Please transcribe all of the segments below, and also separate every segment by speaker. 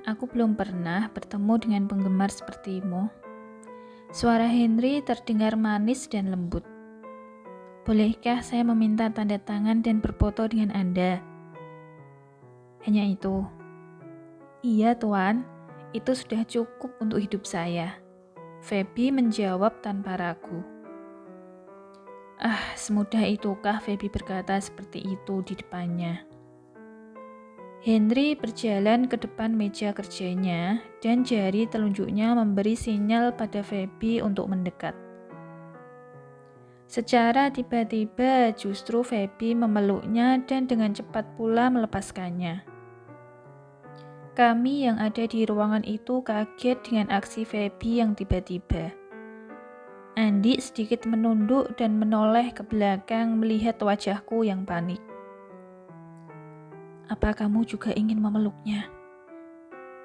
Speaker 1: Aku belum pernah bertemu dengan penggemar sepertimu. Suara Henry terdengar manis dan lembut. Bolehkah saya meminta tanda tangan dan berfoto dengan Anda? Hanya itu. Iya, Tuan. Itu sudah cukup untuk hidup saya. Feby menjawab tanpa ragu. Semudah itukah Feby berkata seperti itu di depannya? Henry berjalan ke depan meja kerjanya dan jari telunjuknya memberi sinyal pada Feby untuk mendekat. Secara tiba-tiba justru Feby memeluknya dan dengan cepat pula melepaskannya. Kami yang ada di ruangan itu kaget dengan aksi Feby yang tiba-tiba. Andi sedikit menunduk dan menoleh ke belakang melihat wajahku yang panik. Apa kamu juga ingin memeluknya?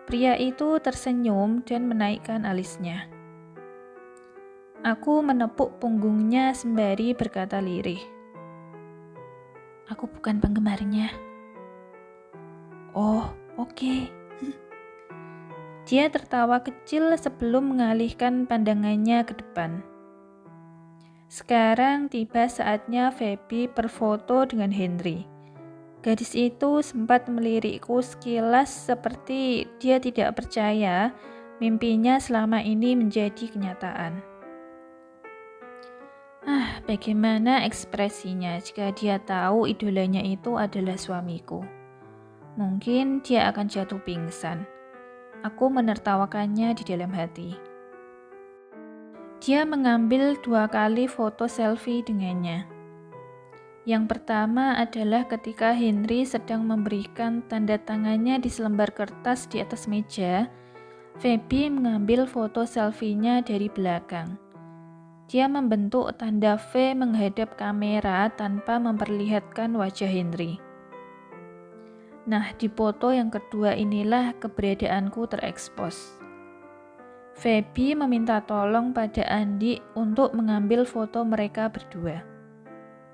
Speaker 1: Pria itu tersenyum dan menaikkan alisnya. Aku menepuk punggungnya sembari berkata lirih. Aku bukan penggemarnya. Oh, oke. Dia tertawa kecil sebelum mengalihkan pandangannya ke depan. Sekarang tiba saatnya Feby berfoto dengan Henry. Gadis itu sempat melirikku sekilas seperti dia tidak percaya mimpinya selama ini menjadi kenyataan. Bagaimana ekspresinya jika dia tahu idolanya itu adalah suamiku? Mungkin dia akan jatuh pingsan. Aku menertawakannya di dalam hati. Dia mengambil 2 kali foto selfie dengannya. Yang pertama adalah ketika Henry sedang memberikan tanda tangannya di selembar kertas di atas meja, Feby mengambil foto selfie-nya dari belakang. Dia membentuk tanda V menghadap kamera tanpa memperlihatkan wajah Henry. Nah, di foto yang kedua inilah keberadaanku terekspos. Feby meminta tolong pada Andi untuk mengambil foto mereka berdua.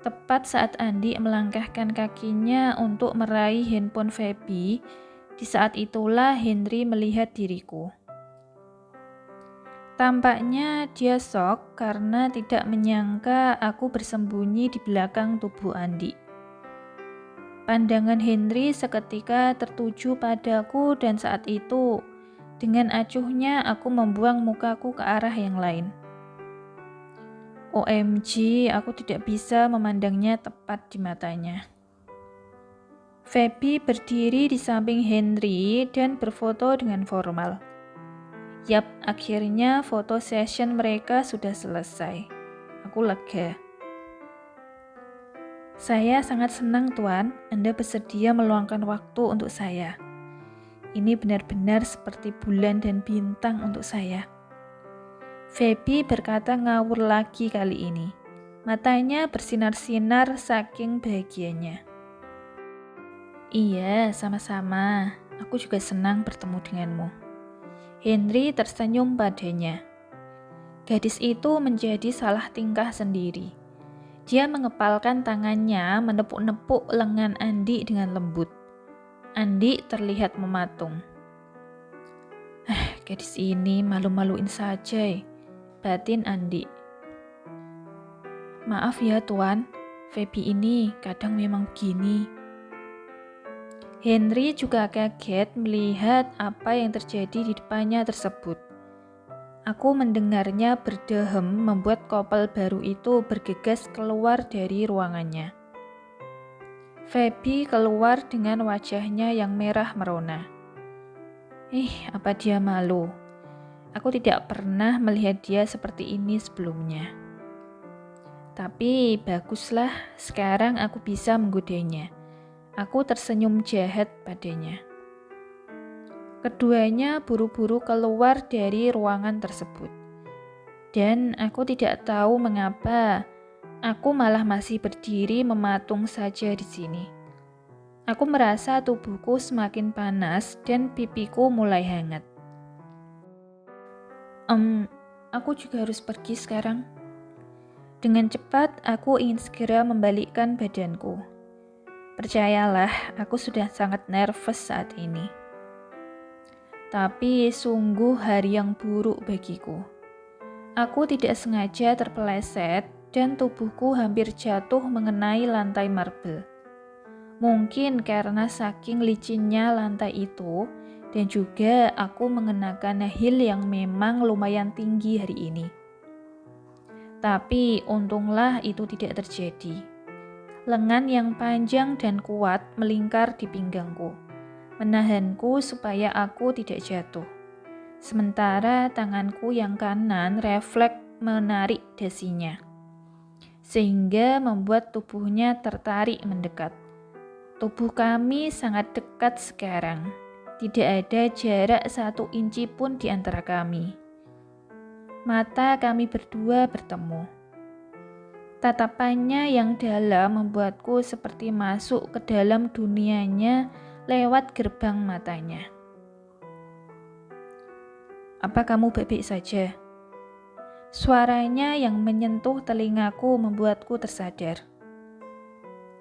Speaker 1: Tepat saat Andi melangkahkan kakinya untuk meraih handphone Feby, di saat itulah Henry melihat diriku. Tampaknya dia shock karena tidak menyangka aku bersembunyi di belakang tubuh Andi. Pandangan Henry seketika tertuju padaku dan saat itu, dengan acuhnya aku membuang mukaku ke arah yang lain. OMG, aku tidak bisa memandangnya tepat di matanya. Feby berdiri di samping Henry dan berfoto dengan formal. Yap, akhirnya foto session mereka sudah selesai. Aku lega. Saya sangat senang, Tuan, Anda bersedia meluangkan waktu untuk saya. Ini benar-benar seperti bulan dan bintang untuk saya. Feby berkata ngawur lagi kali ini. Matanya bersinar-sinar saking bahagianya. Iya, sama-sama. Aku juga senang bertemu denganmu. Henry tersenyum padanya. Gadis itu menjadi salah tingkah sendiri. Dia mengepalkan tangannya menepuk-nepuk lengan Andi dengan lembut. Andi terlihat mematung. Gadis ini malu-maluin saja, batin Andi. Maaf ya Tuan, Feby ini kadang memang begini. Henry juga kaget melihat apa yang terjadi di depannya tersebut. Aku mendengarnya berdehem membuat couple baru itu bergegas keluar dari ruangannya. Feby keluar dengan wajahnya yang merah merona. Apa dia malu? Aku tidak pernah melihat dia seperti ini sebelumnya. Tapi baguslah, sekarang aku bisa menggodanya. Aku tersenyum jahat padanya. Keduanya buru-buru keluar dari ruangan tersebut. Dan aku tidak tahu mengapa, aku malah masih berdiri mematung saja di sini. Aku merasa tubuhku semakin panas dan pipiku mulai hangat. Aku juga harus pergi sekarang. Dengan cepat, aku ingin segera membalikkan badanku. Percayalah, aku sudah sangat nervous saat ini. Tapi sungguh hari yang buruk bagiku. Aku tidak sengaja terpeleset dan tubuhku hampir jatuh mengenai lantai marble. Mungkin karena saking licinnya lantai itu, dan juga aku mengenakan heel yang memang lumayan tinggi hari ini. Tapi untunglah itu tidak terjadi. Lengan yang panjang dan kuat melingkar di pinggangku, menahanku supaya aku tidak jatuh. Sementara tanganku yang kanan refleks menarik dasinya, sehingga membuat tubuhnya tertarik mendekat. Tubuh kami sangat dekat sekarang. Tidak ada jarak 1 inci pun di antara kami. Mata kami berdua bertemu. Tatapannya yang dalam membuatku seperti masuk ke dalam dunianya lewat gerbang matanya. "Apa kamu baik-baik saja?" Suaranya yang menyentuh telingaku membuatku tersadar.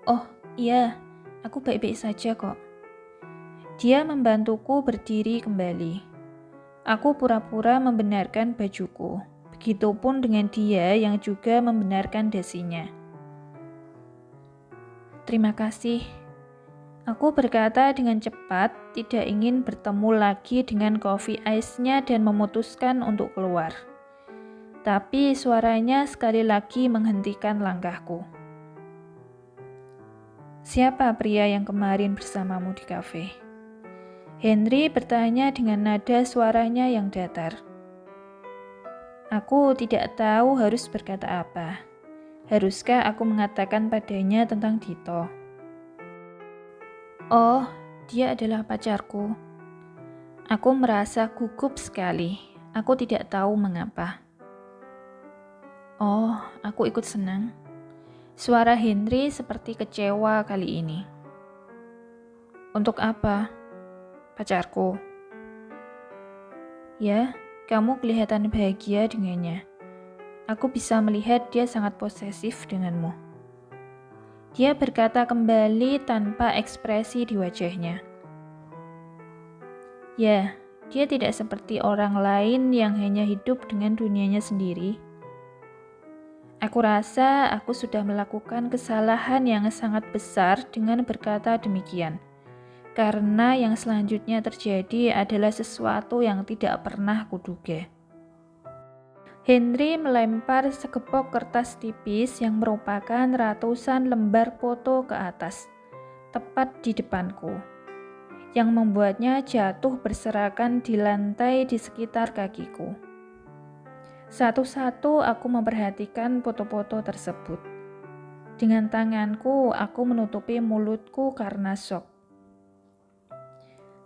Speaker 1: "Oh, iya, aku baik-baik saja kok." Dia membantuku berdiri kembali. Aku pura-pura membenarkan bajuku. Begitupun dengan dia yang juga membenarkan dasinya. "Terima kasih." Aku berkata dengan cepat, tidak ingin bertemu lagi dengan coffee ice-nya dan memutuskan untuk keluar. Tapi suaranya sekali lagi menghentikan langkahku. "Siapa pria yang kemarin bersamamu di kafe?" Henry bertanya dengan nada suaranya yang datar. Aku tidak tahu harus berkata apa. Haruskah aku mengatakan padanya tentang Dito? "Oh, dia adalah pacarku." Aku merasa gugup sekali. Aku tidak tahu mengapa. "Oh, aku ikut senang." Suara Henry seperti kecewa kali ini. "Untuk apa?" "Pacarku." "Ya, kamu kelihatan bahagia dengannya. Aku bisa melihat dia sangat posesif denganmu." Dia berkata kembali tanpa ekspresi di wajahnya. "Ya, dia tidak seperti orang lain yang hanya hidup dengan dunianya sendiri." Aku rasa aku sudah melakukan kesalahan yang sangat besar dengan berkata demikian. Karena yang selanjutnya terjadi adalah sesuatu yang tidak pernah kuduga. Henry melempar segepok kertas tipis yang merupakan ratusan lembar foto ke atas, tepat di depanku, yang membuatnya jatuh berserakan di lantai di sekitar kakiku. Satu-satu aku memperhatikan foto-foto tersebut. Dengan tanganku, aku menutupi mulutku karena syok.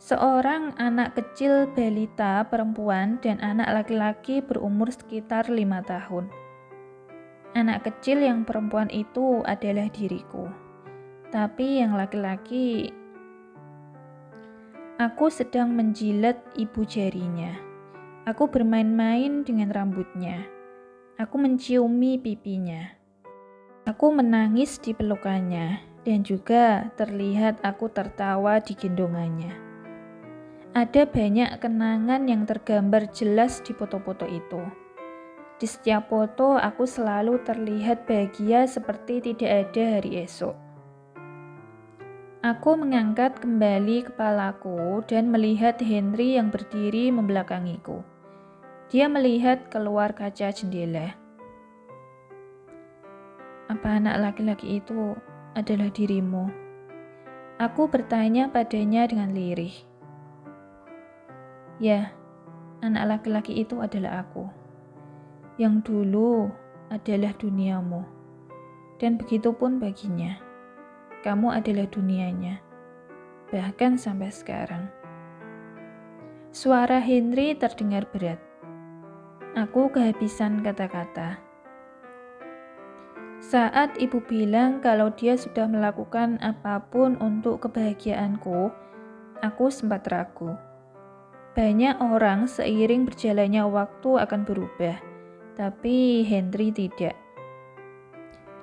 Speaker 1: Seorang anak kecil balita perempuan dan anak laki-laki berumur sekitar 5 tahun. Anak kecil yang perempuan itu adalah diriku. Tapi yang laki-laki, aku sedang menjilat ibu jarinya. Aku bermain-main dengan rambutnya. Aku menciumi pipinya. Aku menangis di pelukannya dan juga terlihat aku tertawa di gendongannya. Ada banyak kenangan yang tergambar jelas di foto-foto itu. Di setiap foto aku selalu terlihat bahagia seperti tidak ada hari esok. Aku mengangkat kembali kepalaku dan melihat Henry yang berdiri membelakangiku. Dia melihat keluar kaca jendela. "Apa anak laki-laki itu adalah dirimu?" Aku bertanya padanya dengan lirih. "Ya, anak laki-laki itu adalah aku. Yang dulu adalah duniamu. Dan begitu pun baginya. Kamu adalah dunianya. Bahkan sampai sekarang." Suara Henry terdengar berat. Aku kehabisan kata-kata. Saat ibu bilang kalau dia sudah melakukan apapun untuk kebahagiaanku, aku sempat ragu. Banyak orang seiring berjalannya waktu akan berubah, tapi Henry tidak.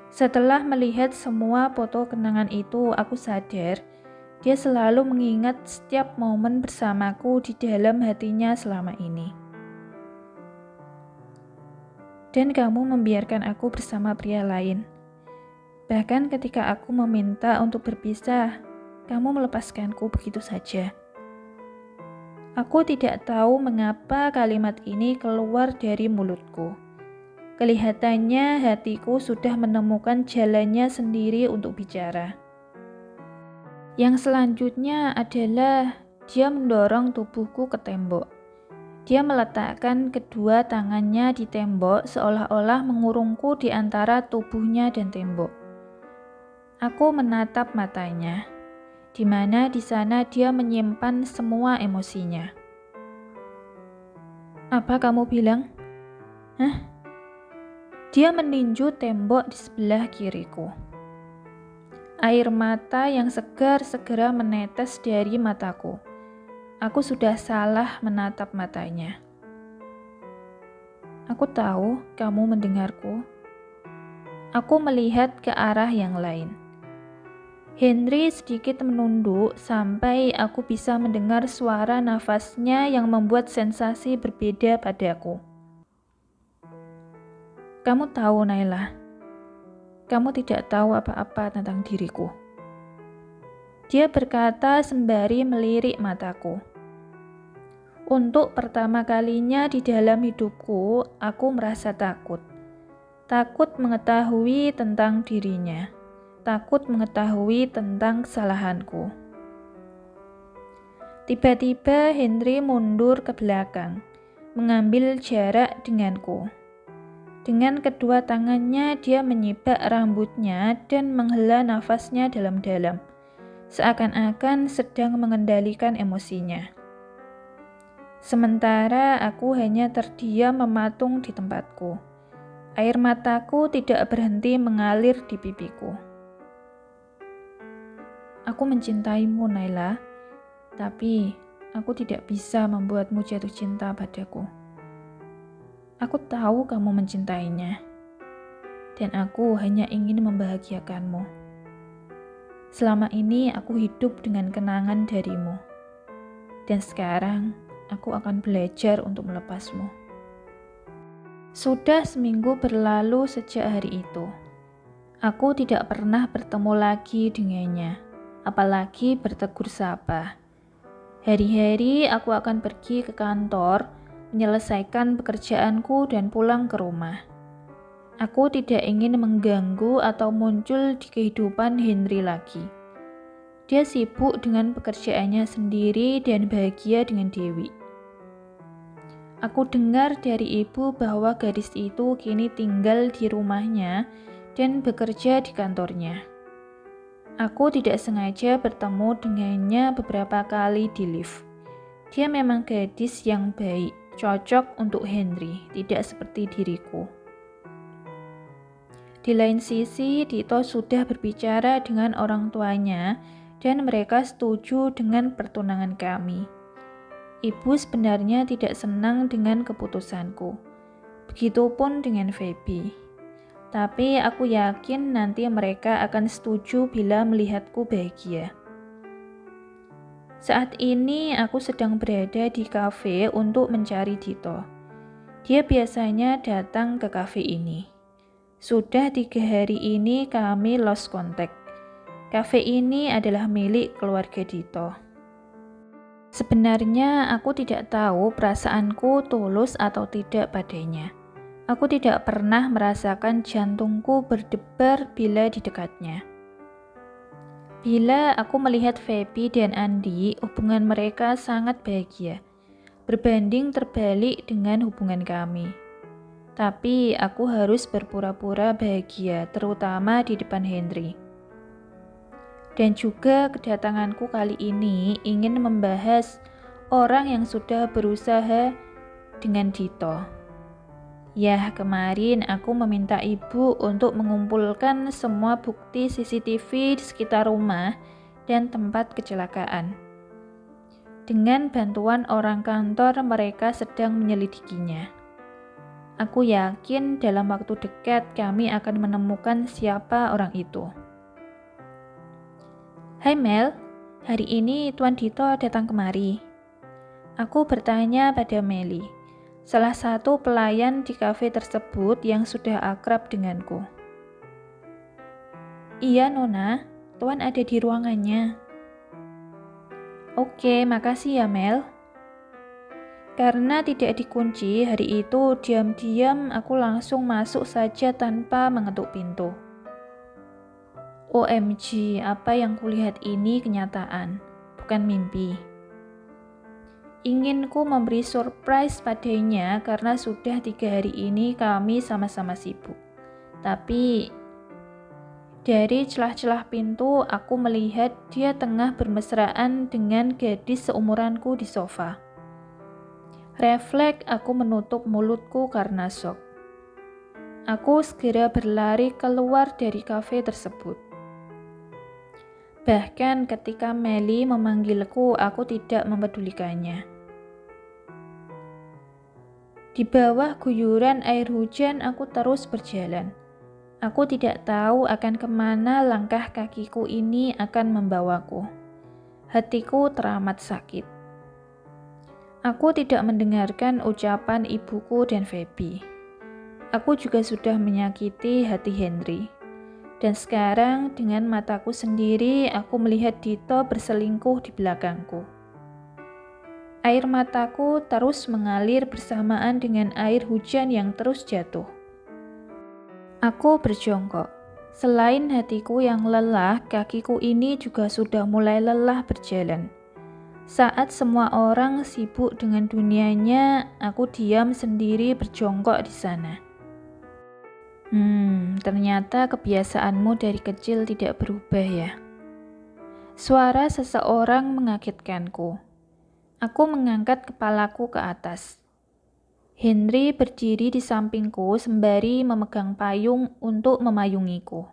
Speaker 1: Setelah melihat semua foto kenangan itu, aku sadar Dia selalu mengingat setiap momen bersamaku di dalam hatinya selama ini. Dan kamu membiarkan aku bersama pria lain. Bahkan ketika aku meminta untuk berpisah, kamu melepaskanku begitu saja. Aku tidak tahu mengapa kalimat ini keluar dari mulutku. Kelihatannya hatiku sudah menemukan jalannya sendiri untuk bicara. Yang selanjutnya adalah dia mendorong tubuhku ke tembok. Dia meletakkan kedua tangannya di tembok seolah-olah mengurungku di antara tubuhnya dan tembok. Aku menatap matanya, di mana di sana dia menyimpan semua emosinya. Apa kamu bilang? Hah? Dia meninju tembok di sebelah kiriku. Air mata yang segar segera menetes dari mataku. Aku sudah salah menatap matanya. Aku tahu kamu mendengarku. Aku melihat ke arah yang lain. Henry sedikit menunduk sampai aku bisa mendengar suara nafasnya yang membuat sensasi berbeda padaku. Kamu tahu, Naila, kamu tidak tahu apa-apa tentang diriku. Dia berkata sembari melirik mataku. Untuk pertama kalinya di dalam hidupku, aku merasa takut. Takut mengetahui tentang dirinya. Takut mengetahui tentang kesalahanku. Tiba-tiba Henry mundur ke belakang, mengambil jarak denganku. Dengan kedua tangannya dia menyibak rambutnya dan menghela nafasnya dalam-dalam, seakan-akan sedang mengendalikan emosinya. Sementara aku hanya terdiam mematung di tempatku. Air mataku tidak berhenti mengalir di pipiku. Aku mencintaimu, Naila, tapi aku tidak bisa membuatmu jatuh cinta padaku. Aku tahu kamu mencintainya, dan aku hanya ingin membahagiakanmu. Selama ini aku hidup dengan kenangan darimu, dan sekarang aku akan belajar untuk melepasmu. Sudah seminggu berlalu sejak hari itu. Aku tidak pernah bertemu lagi dengannya, apalagi bertegur sapa. Hari-hari aku akan pergi ke kantor, menyelesaikan pekerjaanku dan pulang ke rumah. Aku tidak ingin mengganggu atau muncul di kehidupan Henry lagi. Dia sibuk dengan pekerjaannya sendiri dan bahagia dengan Dewi. Aku dengar dari ibu bahwa gadis itu kini tinggal di rumahnya dan bekerja di kantornya. Aku tidak sengaja bertemu dengannya beberapa kali di lift. Dia memang gadis yang baik, cocok untuk Henry, tidak seperti diriku. Di lain sisi, Dito sudah berbicara dengan orang tuanya dan mereka setuju dengan pertunangan kami. Ibu sebenarnya tidak senang dengan keputusanku. Begitupun dengan Feby. Tapi aku yakin nanti mereka akan setuju bila melihatku bahagia. Saat ini aku sedang berada di kafe untuk mencari Dito. Dia biasanya datang ke kafe ini. Sudah 3 hari ini kami lost contact. Kafe ini adalah milik keluarga Dito. Sebenarnya aku tidak tahu perasaanku tulus atau tidak padanya. Aku tidak pernah merasakan jantungku berdebar bila di dekatnya. Bila aku melihat Feby dan Andi, hubungan mereka sangat bahagia, berbanding terbalik dengan hubungan kami. Tapi aku harus berpura-pura bahagia, terutama di depan Henry. Dan juga kedatanganku kali ini ingin membahas orang yang sudah berusaha dengan Dito. Ya, kemarin aku meminta ibu untuk mengumpulkan semua bukti CCTV di sekitar rumah dan tempat kecelakaan. Dengan bantuan orang kantor, mereka sedang menyelidikinya. Aku yakin dalam waktu dekat kami akan menemukan siapa orang itu. Hai Mel, Hari ini Tuan Dito datang kemari. Aku bertanya pada Meli, salah satu pelayan di kafe tersebut yang sudah akrab denganku. Iya, Nona, Tuan ada di ruangannya. Oke, makasih ya, Mel. Karena tidak dikunci, hari itu diam-diam aku langsung masuk saja tanpa mengetuk pintu. OMG, apa yang kulihat ini kenyataan, bukan mimpi. Inginku memberi surprise padanya karena sudah 3 hari ini kami sama-sama sibuk. Tapi dari celah-celah pintu aku melihat dia tengah bermesraan dengan gadis seumuranku di sofa. Refleks aku menutup mulutku karena shock. Aku segera berlari keluar dari kafe tersebut. Bahkan ketika Meli memanggilku, aku tidak mempedulikannya. Di bawah guyuran air hujan, aku terus berjalan. Aku tidak tahu akan kemana langkah kakiku ini akan membawaku. Hatiku teramat sakit. Aku tidak mendengarkan ucapan ibuku dan Feby. Aku juga sudah menyakiti hati Henry. Dan sekarang dengan mataku sendiri aku melihat Dito berselingkuh di belakangku. Air mataku terus mengalir bersamaan dengan air hujan yang terus jatuh. Aku berjongkok. Selain hatiku yang lelah, kakiku ini juga sudah mulai lelah berjalan. Saat semua orang sibuk dengan dunianya, aku diam sendiri berjongkok di sana. Ternyata kebiasaanmu dari kecil tidak berubah ya. Suara seseorang mengagetkanku. Aku mengangkat kepalaku ke atas. Henry berdiri di sampingku sembari memegang payung untuk memayungiku.